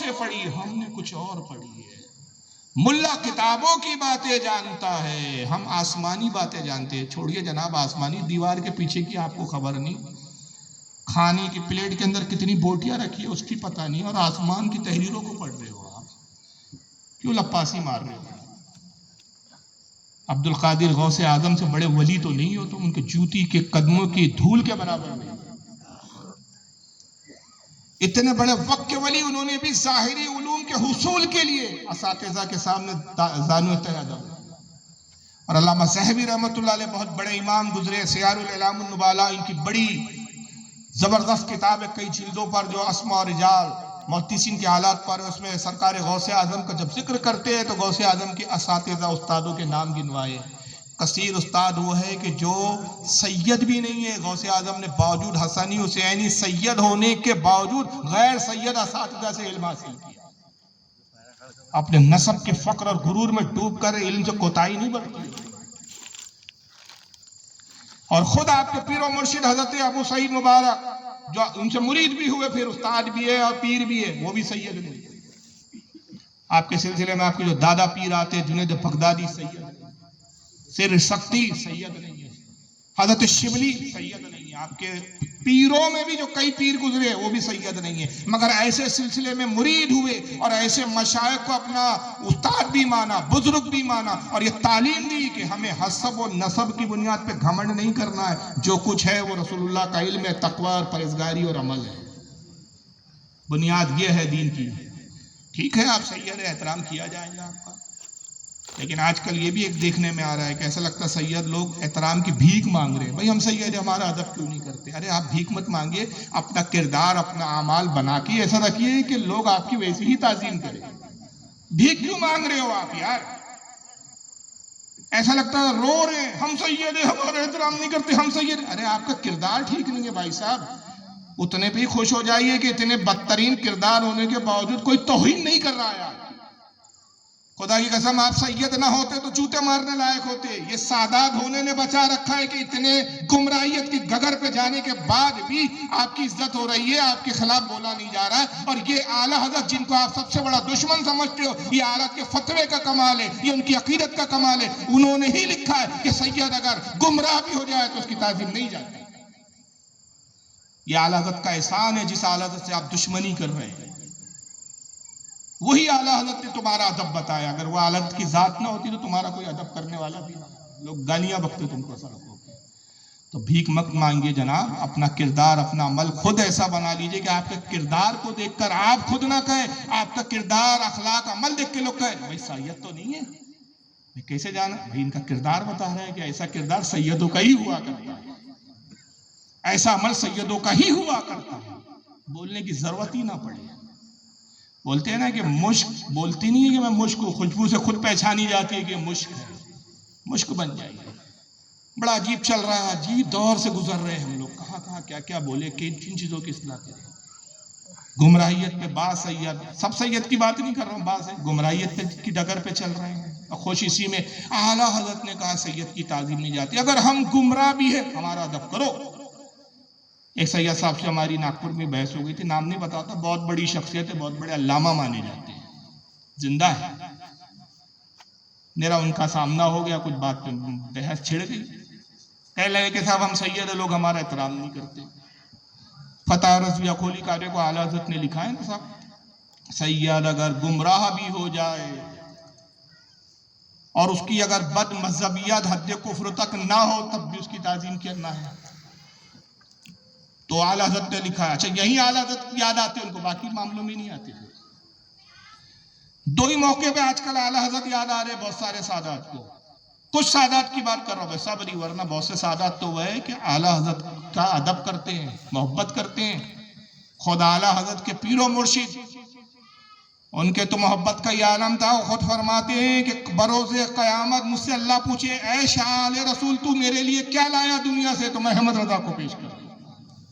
سے پڑھی، ہم نے کچھ اور پڑھی ہے۔ ملا کتابوں کی باتیں جانتا ہے، ہم آسمانی باتیں جانتے ہیں۔ چھوڑیے جناب آسمانی، دیوار کے پیچھے کی آپ کو خبر نہیں، کھانے کی پلیٹ کے اندر کتنی بوٹیاں رکھی ہے اس کی پتہ نہیں، اور آسمان کی تحریروں کو پڑھ رہے ہو آپ، کیوں لپاسی مار رہے ہو؟ عبد القادر غوث اعظم سے بڑے ولی تو نہیں ہو تم، ان کے جوتی کے قدموں کی دھول کے برابر نہیں۔ اتنے بڑے وقت کے ولی، انہوں نے بھی ظاہری علوم کے حصول کے لیے اساتذہ کے سامنے زانو تہادم۔ اور علامہ ذہبی رحمۃ اللہ علیہ بہت بڑے امام گزرے، سیار الاعلام النبلاء ان کی بڑی زبردست کتاب ہے، کئی جلدوں پر، جو اسماء و رجال محدثین کے حالات پر، اس میں سرکار غوث اعظم کا جب ذکر کرتے ہیں تو غوث اعظم کے اساتذہ استادوں کے نام گنوائے۔ کثیر استاد وہ ہے کہ جو سید بھی نہیں ہے، غوث اعظم نے باوجود حسنی حسینی سید ہونے کے باوجود غیر سید اساتذہ سے علم حاصل کیا۔ اپنے نسب کے فقر اور غرور میں ڈوب کر علم سے کوتاہی نہیں برتی۔ اور خود آپ کے پیر و مرشد حضرت ابو سعید مبارک، جو ان سے مرید بھی ہوئے، پھر استاد بھی ہے اور پیر بھی ہے، وہ بھی سید نہیں۔ آپ کے سلسلے میں آپ کے جو دادا پیر آتے، جنید بغدادی سید نہیں، سر سختی سید نہیں ہے، حضرت شبلی سید نہیں ہے، آپ کے پیروں میں بھی جو کئی پیر گزرے وہ بھی سید نہیں ہے، مگر ایسے سلسلے میں مرید ہوئے اور ایسے مشائخ کو اپنا استاد بھی مانا، بزرگ بھی مانا، اور یہ تعلیم دی کہ ہمیں حسب و نسب کی بنیاد پہ گھمنڈ نہیں کرنا ہے، جو کچھ ہے وہ رسول اللہ کا علم ہے، تقوی اور پرہیزگاری اور عمل ہے، بنیاد یہ ہے دین کی۔ ٹھیک ہے آپ سید ہے، احترام کیا جائے گا آپ کا، لیکن آج کل یہ بھی ایک دیکھنے میں آ رہا ہے کہ ایسا لگتا ہے سید لوگ احترام کی بھیک مانگ رہے ہیں۔ بھائی ہم سید ہیں، ہمارا ادب کیوں نہیں کرتے؟ ارے آپ بھیک مت مانگیے، اپنا کردار اپنا اعمال بنا کے ایسا رکھیے کہ لوگ آپ کی ویسے ہی تعظیم کریں۔ بھیک کیوں مانگ رہے ہو آپ یار؟ ایسا لگتا ہے رو رہے ہیں، ہم سید ہیں، ہمارا احترام نہیں کرتے، ہم سید ہیں۔ ارے آپ کا کردار ٹھیک نہیں ہے بھائی صاحب، اتنے پہ ہی خوش ہو جائیے کہ اتنے بدترین کردار ہونے کے باوجود کوئی توہین نہیں کر رہا ہے۔ خدا کی قسم آپ سید نہ ہوتے تو چوٹے مارنے لائق ہوتے۔ یہ سادات ہونے نے بچا رکھا ہے کہ اتنے گمراہیت کی گگر پہ جانے کے بعد بھی آپ کی عزت ہو رہی ہے، آپ کے خلاف بولا نہیں جا رہا ہے۔ اور یہ اعلیٰ حضرت جن کو آپ سب سے بڑا دشمن سمجھتے ہو، یہ اعلیٰ کے فتوے کا کمال ہے، یہ ان کی عقیدت کا کمال ہے۔ انہوں نے ہی لکھا ہے کہ سید اگر گمراہ بھی ہو جائے تو اس کی تعظیم نہیں جاتی۔ یہ اعلیٰ حضرت کا احسان ہے، جس اعلیٰ حضرت سے آپ دشمنی کر رہے ہیں، وہی اعلیٰ حضرت نے تمہارا ادب بتایا۔ اگر وہ اعلیٰ حضرت کی ذات نہ ہوتی تو تمہارا کوئی ادب کرنے والا بھی نہ، لوگ گالیاں بکتے تم کو سڑکوں پہ۔ تو بھیک مت مانگیے جناب، اپنا کردار اپنا عمل خود ایسا بنا لیجئے کہ آپ کے کردار کو دیکھ کر آپ خود نہ کہیں، آپ کا کردار اخلاق عمل دیکھ کے لوگ کہیں بھائی سید تو نہیں ہے، کیسے جانا؟ بھائی ان کا کردار بتا رہا ہے کہ ایسا کردار سیدوں کا ہی ہوا کرتا ہے، ایسا عمل سیدوں کا ہی ہوا کرتا ہے، بولنے کی ضرورت ہی نہ پڑے۔ بولتے ہیں نا کہ مشک، بولتی نہیں ہے کہ میں مشک ہوں، خوشبو سے خود پہچانی جاتی ہے کہ مشک ہے، مشک بن جائیے۔ بڑا عجیب چل رہا ہے، عجیب دور سے گزر رہے ہیں ہم لوگ، کہاں کہاں کیا کیا بولے، کن چیزوں کی اصلاح کریں۔ گمراہیت پہ با سید، سب سید کی بات نہیں کر رہا ہوں، بعض ہے گمراہیت کی ڈگر پہ چل رہے ہیں، اور خوش اسی میں اعلیٰ حضرت نے کہا سید کی تعظیم نہیں جاتی۔ اگر ہم گمراہ بھی ہیں، ہمارا ادب کرو۔ ایک سید صاحب سے ہماری ناگپور میں بحث ہو گئی تھی، نام نہیں بتاتا، بہت بڑی شخصیت ہے، بہت بڑے علامہ مانے جاتے ہیں، زندہ ہے۔ میرا ان کا سامنا ہو گیا، کچھ بات پہ بحث چھڑ گئی، کہنے لگے کہ صاحب ہم سید ہیں، لوگ ہمارا احترام نہیں کرتے۔ فتح رضویہ کھولی کارے کو اعلیٰ حضرت نے لکھا ہے نا صاحب، سید اگر گمراہ بھی ہو جائے اور اس کی اگر بد مذہبیت حد کفر تک نہ ہو تب بھی اس کی تعظیم کرنا ہے۔ تو اعلیٰ حضرت نے لکھا ہے، اچھا یہی اعلیٰ حضرت یاد آتے ان کو، باقی معاملوں میں نہیں آتے۔ دو ہی موقع پہ آج کل اعلیٰ حضرت یاد آ رہے بہت سارے سادات کو۔ کچھ سادات کی بات کر رہا ہوں ویسا بری، ورنہ بہت سے سادات تو وہ ہے کہ اعلیٰ حضرت کا ادب کرتے ہیں، محبت کرتے ہیں۔ خود اعلیٰ حضرت کے پیر و مرشد، ان کے تو محبت کا یہ عالم تھا، وہ خود فرماتے ہیں کہ بروز قیامت مجھ سے اللہ پوچھے اے شاہ رسول تو میرے لیے کیا لایا دنیا سے، تو میں احمد رضا کو پیش کر دوں،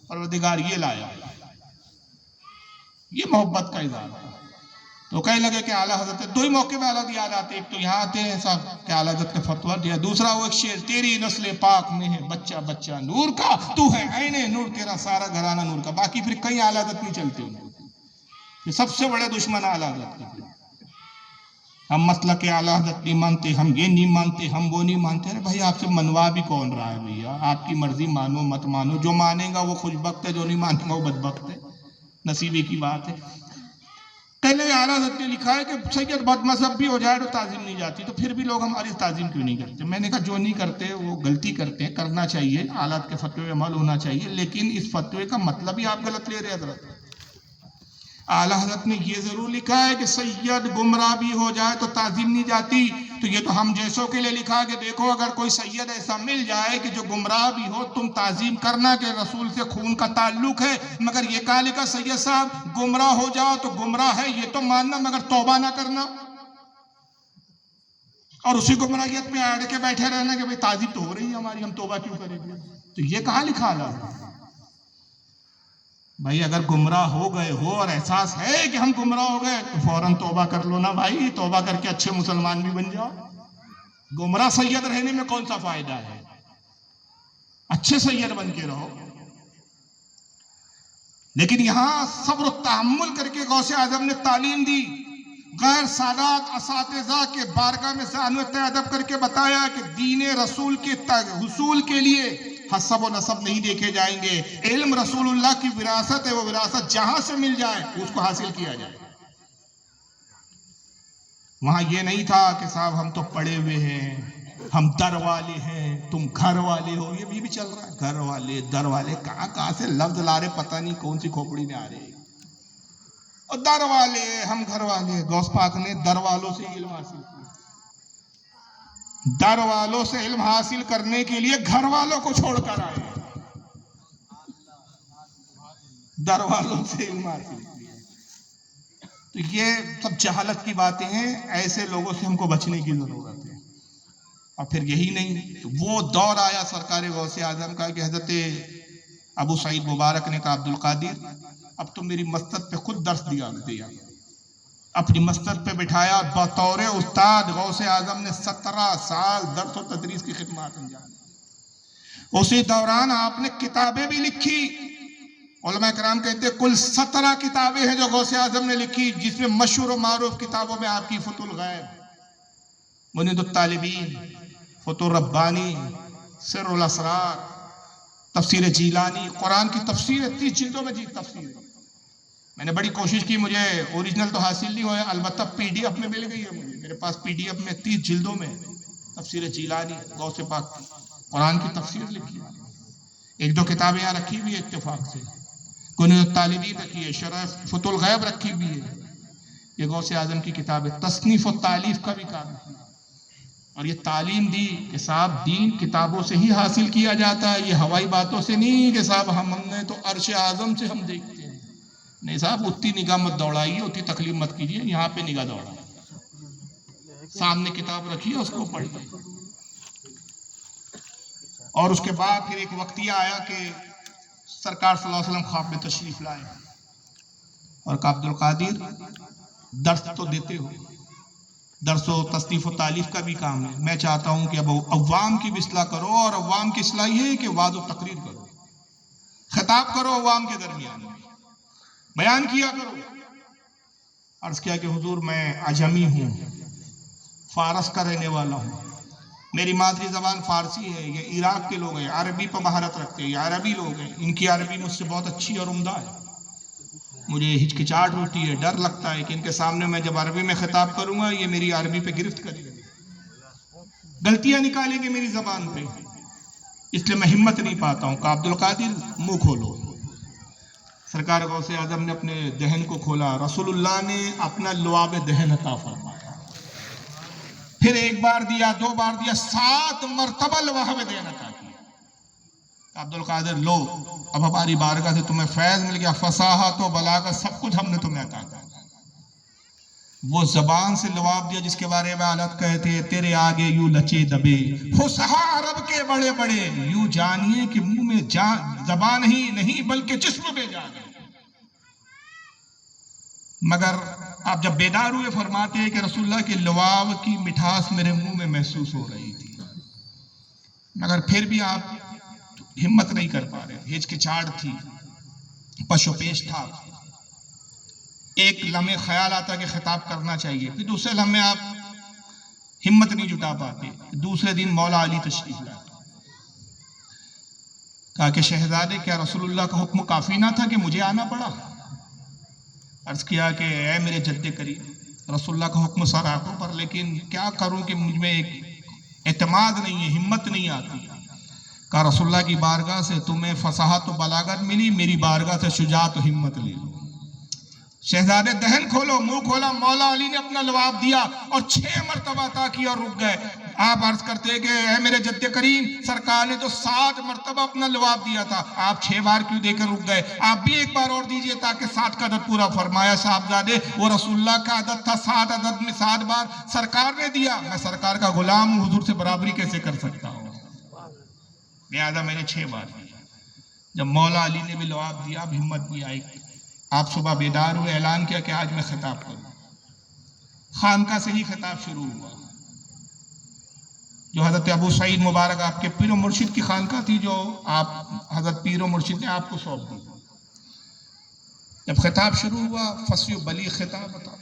پروردگار یہ لایا۔ یہ محبت کا اظہار ہے۔ تو کہنے لگے کہ اعلیٰ حضرت، دو ہی موقع میں اعلیٰ یاد آتے، ایک تو یہاں آتے ہیں صاحب کہ اعلیٰ حضرت نے فتویٰ دیا، دوسرا وہ ایک شعر، تیری نسل پاک میں ہے بچہ بچہ نور کا، تو ہے عین نور، تیرا سارا گھرانہ نور کا۔ باقی پھر کئی اعلیٰ حضرت نہیں چلتے ان کو۔ یہ سب سے بڑے دشمن اعلیٰ حضرت کے. ہم مسلک اعلیٰ حضرت نہیں مانتے، ہم یہ نہیں مانتے، ہم وہ نہیں مانتے. ارے بھائی آپ سے منوا بھی کون رہا ہے بھیا؟ آپ کی مرضی، مانو مت مانو. جو مانے گا وہ خوش بخت ہے، جو نہیں مانے گا وہ بدبخت ہے. نصیبے کی بات ہے. پہلے اعلیٰ حضرت نے لکھا ہے کہ سید بد مذہب بھی ہو جائے تو تعظیم نہیں جاتی. تو پھر بھی لوگ ہماری تعظیم کیوں نہیں کرتے؟ میں نے کہا جو نہیں کرتے وہ غلطی کرتے ہیں، کرنا چاہیے، اعلیٰ کے فتوے میں عمل ہونا چاہیے، لیکن اس فتوے کا مطلب ہی آپ غلط لے رہے حضرت. اعلیٰ حضرت نے یہ ضرور لکھا ہے کہ سید گمراہ بھی ہو جائے تو تعظیم نہیں جاتی. تو یہ تو ہم جیسوں کے لیے لکھا کہ دیکھو اگر کوئی سید ایسا مل جائے کہ جو گمراہ بھی ہو، تم تعظیم کرنا کہ رسول سے خون کا تعلق ہے. مگر یہ کہا لکھا سید صاحب گمراہ ہو جاؤ تو گمراہ ہے یہ تو ماننا، مگر توبہ نہ کرنا اور اسی گمراہیت میں اڑ کے بیٹھے رہنا کہ بھئی تعظیم تو ہو رہی ہے ہماری، ہم توبہ کیوں کریں گے. تو یہ کہا لکھا اعلیٰ. بھائی اگر گمراہ ہو گئے ہو اور احساس ہے کہ ہم گمراہ ہو گئے تو فوراً توبہ کر لو نا بھائی. توبہ کر کے اچھے مسلمان بھی بن جاؤ. گمراہ سید رہنے میں کون سا فائدہ ہے؟ اچھے سید بن کے رہو. لیکن یہاں صبر و تحمل کر کے غوث اعظم نے تعلیم دی. غیر سادات اساتذہ کے بارگاہ میں ذہانت ادب کر کے بتایا کہ دین رسول کے حصول کے لیے حسب و نسب نہیں دیکھے جائیں گے. علم رسول اللہ کی وراثت ہے، وہ وراثت جہاں سے مل جائے اس کو حاصل کیا جائے. وہاں یہ نہیں تھا کہ صاحب ہم تو پڑھے ہوئے ہیں، ہم در والے ہیں، تم گھر والے ہو. یہ بھی چل رہا ہے. گھر والے در والے کہاں سے لفظ لا رہے، پتہ نہیں کون سی کھوپڑی میں آ رہے. اور در والے ہم گھر والے. غوث پاک نے در والوں سے علم حاصل کیا. در والوں سے علم حاصل کرنے کے لیے گھر والوں کو چھوڑ کر آئے. در والوں سے علم حاصل کیا. تو یہ سب جہالت کی باتیں ہیں. ایسے لوگوں سے ہم کو بچنے کی ضرورت ہے. اور پھر یہی نہیں، وہ دور آیا سرکار غوث اعظم کا کہ حضرت ابو سعید مبارک نے کہا عبد القادر اب تو میری مسجد پہ خود درس دیا. اپنی مسجد پہ بٹھایا. بطور استاد غوث اعظم نے 17 سال درس و تدریس کی خدمات انجام دی. اسی دوران آپ نے کتابیں بھی لکھی. علماء کرام کہتے ہیں کل 17 کتابیں ہیں جو غوث اعظم نے لکھی، جس میں مشہور و معروف کتابوں میں آپ کی فتح الغیب، منید الطالبین، فتح الربانی، سر الاسرار، تفسیر جیلانی، قرآن کی تفسیر 30 جلدوں میں تفسیر ہے. میں نے بڑی کوشش کی، مجھے اوریجنل تو حاصل نہیں ہوا، البتہ پی ڈی ایف میں مل گئی ہے مجھے. میرے پاس پی ڈی ایف میں 30 جلدوں میں تفسیر جیلانی، غوث پاک قرآن کی تفسیر لکھی. 1-2 کتابیں یہاں رکھی ہوئی ہے اتفاق سے. کنیز الطالبین رکھی ہے، شرح فتح الغیب رکھی ہوئی ہے. یہ غوث اعظم کی کتاب ہے. تصنیف و تالیف کا بھی کام ہے. اور یہ تعلیم دی کہ صاحب دین کتابوں سے ہی حاصل کیا جاتا ہے. یہ ہوائی باتوں سے نہیں کہ صاحب ہم نے تو عرش اعظم سے ہم دیکھتے ہیں. نہیں صاحب اتنی نگاہ مت دوڑائیے، اتنی تکلیف مت کیجیے. یہاں پہ نگاہ دوڑائیے، سامنے کتاب رکھیے، اس کو پڑھیے. اور اس کے بعد پھر ایک وقت یہ آیا کہ سرکار صلی اللہ علیہ وسلم خواب میں تشریف لائے اور کہا عبد القادر درس تو دیتے ہو، درس و تصنیف و تالیف کا بھی کام ہے. میں چاہتا ہوں کہ اب عوام کی بھی اصلاح کرو. اور عوام کی اصلاح یہ ہے کہ وعظ و تقریر کرو، خطاب کرو عوام کے درمیان، بیان کیا کرو. عرض کیا کہ حضور میں عجمی ہوں، فارس کا رہنے والا ہوں، میری مادری زبان فارسی ہے. یہ عراق کے لوگ ہیں، عربی پہ مہارت رکھتے ہیں، یہ عربی لوگ ہیں، ان کی عربی مجھ سے بہت اچھی اور عمدہ ہے. مجھے ہچکچاہٹ ہوتی ہے، ڈر لگتا ہے کہ ان کے سامنے میں جب عربی میں خطاب کروں گا یہ میری عربی پہ گرفت کریں گے، غلطیاں نکالیں گے میری زبان پہ، اس لیے میں ہمت نہیں پاتا ہوں. کہا عبد القادر منہ کھولو. سرکار غوث اعظم نے اپنے دہن کو کھولا. رسول اللہ نے اپنا لعاب دہن عطا فرمایا. پھر 1 بار دیا، 2 بار دیا، 7 مرتبہ لعاب دہن عطا کیا. عبد القادر لو اب ہماری بارگاہ سے تمہیں فیض مل گیا، فصاحت و بلاغت سب کچھ ہم نے تمہیں عطا کیا. وہ زبان سے لعاب دیا جس کے بارے میں حالت کہتے ہیں تیرے آگے یوں لچے دبے فصحا عرب کے بڑے بڑے، یوں جانیے کہ منہ میں زبان ہی نہیں بلکہ جسم میں جان ہے. مگر آپ جب بیدار ہوئے فرماتے ہیں کہ رسول اللہ کے لعاب کی مٹھاس میرے منہ میں محسوس ہو رہی تھی، مگر پھر بھی آپ ہمت نہیں کر پا رہے، ہچکچاہٹ تھی، پشو پیش تھا. ایک لمحے خیال آتا کہ خطاب کرنا چاہیے، پھر دوسرے لمحے آپ ہمت نہیں جٹا پاتے. دوسرے دن مولا علی تشریف لائے، کہا کہ شہزادے کیا رسول اللہ کا حکم کافی نہ تھا کہ مجھے آنا پڑا؟ عرض کیا کہ اے میرے جد کریم، رسول اللہ کا حکم سر آنکھوں پر، لیکن کیا کروں کہ مجھ میں ایک اعتماد نہیں ہے، ہمت نہیں آتی. کہا رسول اللہ کی بارگاہ سے تمہیں فصاحت و بلاغت ملی، میری بارگاہ سے شجاعت و ہمت لے لو. شہزادے دہن کھولو، منہ کھولا، مولا علی نے اپنا لواب دیا اور 6 مرتبہ عطا کیا اور رک گئے. آپ عرض کرتے کہ اے میرے جد کریم، سرکار نے تو 7 مرتبہ اپنا لواب دیا تھا، آپ 6 بار کیوں دے کر رک گئے؟ آپ بھی ایک بار اور دیجئے تاکہ 7 کا عدد پورا. فرمایا صاحبزادے وہ رسول اللہ کا عدد تھا 7، عدد میں 7 بار سرکار نے دیا، میں سرکار کا غلام ہوں، حضور سے برابری کیسے کر سکتا ہوں؟ لہذا میں نے 6 بار دیا. جب مولا علی نے بھی لواب دیا، اب ہمت بھی آئی. آپ صبح بیدار ہوئے، اعلان کیا کہ آج میں خطاب کروں. خانقاہ سے ہی خطاب شروع ہوا، جو حضرت ابو سعید مبارک آپ کے پیر و مرشد کی خانقاہ تھی، جو آپ حضرت پیر و مرشد نے آپ کو سونپ دی. جب خطاب شروع ہوا، فصیح و بلیغ خطاب تھا.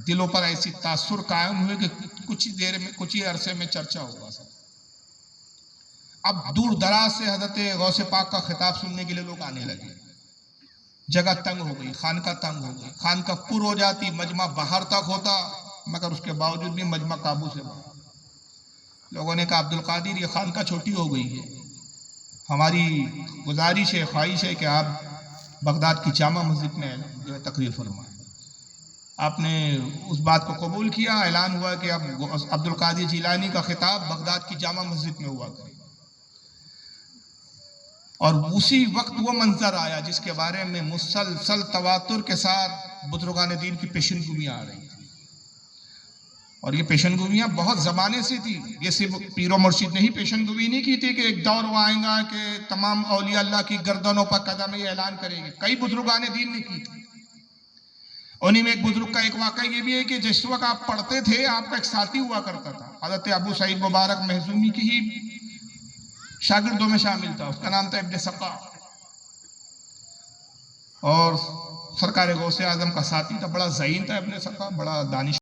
دلوں پر ایسی تاثر قائم ہوئے کہ کچھ ہی عرصے میں چرچا ہوگا. اب دور دراز سے حضرت غوث پاک کا خطاب سننے کے لیے لوگ آنے لگے. جگہ تنگ ہو گئی، خانقاہ تنگ ہو گئی، خانقاہ پر ہو جاتی، مجمع باہر تک ہوتا، مگر اس کے باوجود بھی مجمع قابو سے باہر. لوگوں نے کہا عبد القادر یہ خانقاہ چھوٹی ہو گئی ہے، ہماری گزارش ہے، خواہش ہے کہ آپ بغداد کی جامع مسجد میں جو ہے تقریر فرمائیں. آپ نے اس بات کو قبول کیا. اعلان ہوا کہ اب عبد القادر جیلانی کا خطاب بغداد کی جامع مسجد میں ہوا کرے. اور اسی وقت وہ منظر آیا جس کے بارے میں مسلسل تواتر کے ساتھ بزرگان دین کی پیشن گوئیاں آ رہی تھی. اور یہ پیشن گوئیاں بہت زمانے سے تھی. یہ صرف پیر و مرشد نے ہی پیشن گوئی نہیں کی تھی کہ ایک دور وہ آئیں گا کہ تمام اولیاء اللہ کی گردنوں پر قدم یہ اعلان کریں گے. کئی بزرگان دین نے کی تھی. انہی میں ایک بزرگ کا ایک واقعہ یہ بھی ہے کہ جس وقت آپ پڑھتے تھے، آپ کا ایک ساتھی ہوا کرتا تھا، حضرت ابو سعید مبارک مخزومی کی ہی شاگردوں میں شامل تھا. اس کا نام تھا ابن سقا، اور سرکار غوث اعظم کا ساتھی تھا. بڑا ذہین تھا ابن سقا، بڑا دانش